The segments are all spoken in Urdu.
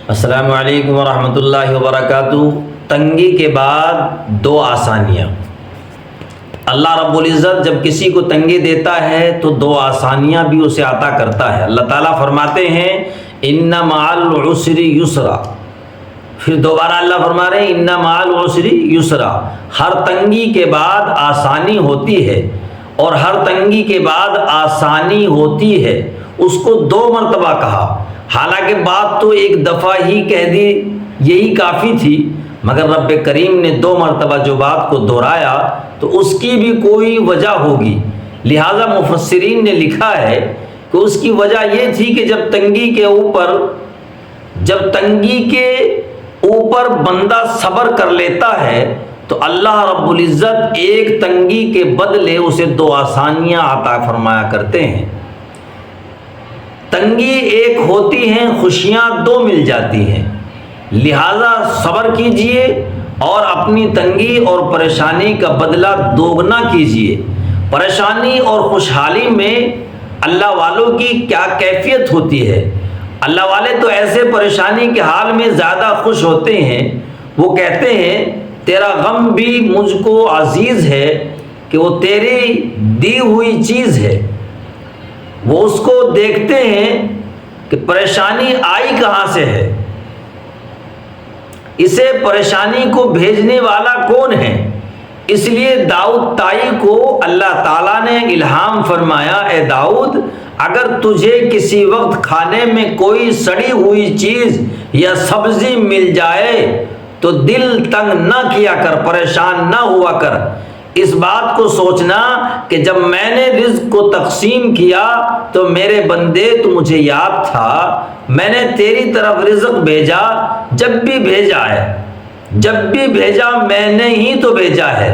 السلام علیکم ورحمۃ اللہ وبرکاتہ۔ تنگی کے بعد دو آسانیاں۔ اللہ رب العزت جب کسی کو تنگی دیتا ہے تو دو آسانیاں بھی اسے عطا کرتا ہے۔ اللہ تعالیٰ فرماتے ہیں ان مع العسر یسرا، پھر دوبارہ اللہ فرما رہے ہیں ان مع العسر یسرا۔ ہر تنگی کے بعد آسانی ہوتی ہے، اور ہر تنگی کے بعد آسانی ہوتی ہے، اس کو دو مرتبہ کہا۔ حالانکہ بات تو ایک دفعہ ہی کہہ دی یہی کافی تھی، مگر رب کریم نے دو مرتبہ جو بات کو دہرایا تو اس کی بھی کوئی وجہ ہوگی۔ لہٰذا مفسرین نے لکھا ہے کہ اس کی وجہ یہ تھی کہ جب تنگی کے اوپر بندہ صبر کر لیتا ہے تو اللہ رب العزت ایک تنگی کے بدلے اسے دو آسانیاں عطا فرمایا کرتے ہیں۔ تنگی ایک ہوتی ہیں، خوشیاں دو مل جاتی ہیں۔ لہذا صبر کیجئے اور اپنی تنگی اور پریشانی کا بدلہ دوگنا کیجئے۔ پریشانی اور خوشحالی میں اللہ والوں کی کیا کیفیت ہوتی ہے؟ اللہ والے تو ایسے پریشانی کے حال میں زیادہ خوش ہوتے ہیں، وہ کہتے ہیں تیرا غم بھی مجھ کو عزیز ہے کہ وہ تیری دی ہوئی چیز ہے۔ وہ اس کو دیکھتے ہیں کہ پریشانی آئی کہاں سے ہے، اسے پریشانی کو بھیجنے والا کون ہے۔ اس لیے داؤد طائی کو اللہ تعالیٰ نے الہام فرمایا، اے داؤد اگر تجھے کسی وقت کھانے میں کوئی سڑی ہوئی چیز یا سبزی مل جائے تو دل تنگ نہ کیا کر، پریشان نہ ہوا کر۔ اس بات کو سوچنا کہ جب میں نے رزق کو تقسیم کیا تو میرے بندے تو مجھے یاد تھا، میں نے تیری طرف رزق بھیجا، جب بھی بھیجا میں نے ہی تو بھیجا ہے،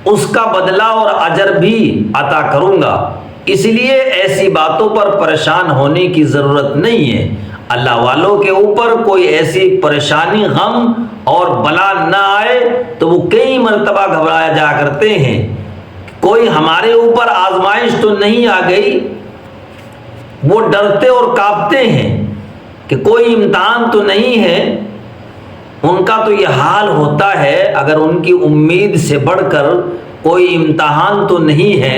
اس کا بدلہ اور اجر بھی عطا کروں گا۔ اس لیے ایسی باتوں پر پریشان ہونے کی ضرورت نہیں ہے۔ اللہ والوں کے اوپر کوئی ایسی پریشانی، غم اور بلا نہ آئے تو وہ کئی مرتبہ گھبرایا جا کرتے ہیں۔ کوئی ہمارے اوپر آزمائش تو نہیں آ گئی، وہ ڈرتے اور کانپتے ہیں کہ کوئی امتحان تو نہیں ہے۔ ان کا تو یہ حال ہوتا ہے اگر ان کی امید سے بڑھ کر کوئی امتحان تو نہیں ہے،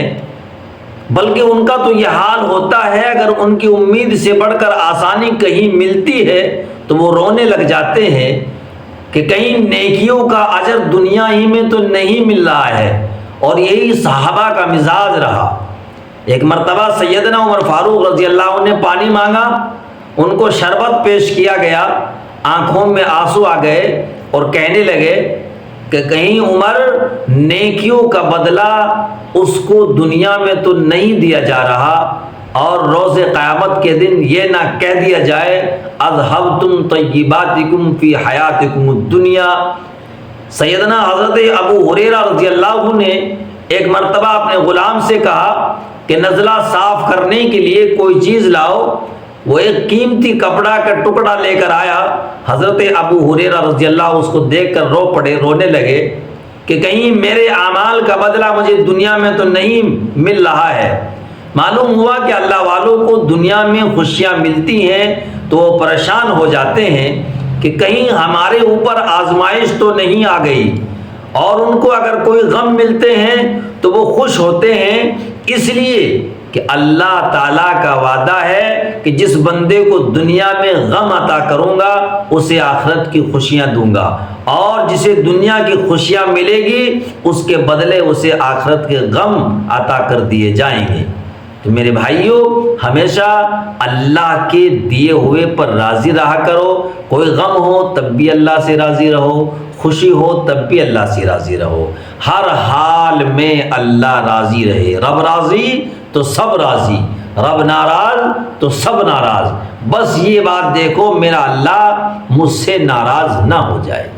بلکہ ان کا تو یہ حال ہوتا ہے اگر ان کی امید سے بڑھ کر آسانی کہیں ملتی ہے تو وہ رونے لگ جاتے ہیں کہ کہیں نیکیوں کا اجر دنیا ہی میں تو نہیں مل رہا ہے۔ اور یہی صحابہ کا مزاج رہا۔ ایک مرتبہ سیدنا عمر فاروق رضی اللہ عنہ نے پانی مانگا، ان کو شربت پیش کیا گیا، آنکھوں میں آنسو آ گئے اور کہنے لگے کہ کہیں عمر نیکیوں کا بدلہ اس کو دنیا میں تو نہیں دیا جا رہا، اور روز قیامت کے دن یہ نہ کہہ دیا جائے اذہبتم طیباتکم فی حیاتکم الدنیا۔ سیدنا حضرت ابو ہریرہ رضی اللہ عنہ نے ایک مرتبہ اپنے غلام سے کہا کہ نزلہ صاف کرنے کے لیے کوئی چیز لاؤ۔ وہ ایک قیمتی کپڑا کا ٹکڑا لے کر آیا۔ حضرت ابو ہریرہ رضی اللہ اس کو دیکھ کر رونے لگے کہ کہیں میرے اعمال کا بدلہ مجھے دنیا میں تو نہیں مل رہا ہے۔ معلوم ہوا کہ اللہ والوں کو دنیا میں خوشیاں ملتی ہیں تو وہ پریشان ہو جاتے ہیں کہ کہیں ہمارے اوپر آزمائش تو نہیں آ گئی، اور ان کو اگر کوئی غم ملتے ہیں تو وہ خوش ہوتے ہیں، اس لیے کہ اللہ تعالیٰ کا وعدہ ہے کہ جس بندے کو دنیا میں غم عطا کروں گا اسے آخرت کی خوشیاں دوں گا، اور جسے دنیا کی خوشیاں ملے گی اس کے بدلے اسے آخرت کے غم عطا کر دیے جائیں گے۔ تو میرے بھائیوں، ہمیشہ اللہ کے دیے ہوئے پر راضی رہا کرو۔ کوئی غم ہو تب بھی اللہ سے راضی رہو، خوشی ہو تب بھی اللہ سے راضی رہو۔ ہر حال میں اللہ راضی رہے۔ رب راضی تو سب راضی، رب ناراض تو سب ناراض۔ بس یہ بات دیکھو میرا اللہ مجھ سے ناراض نہ ہو جائے۔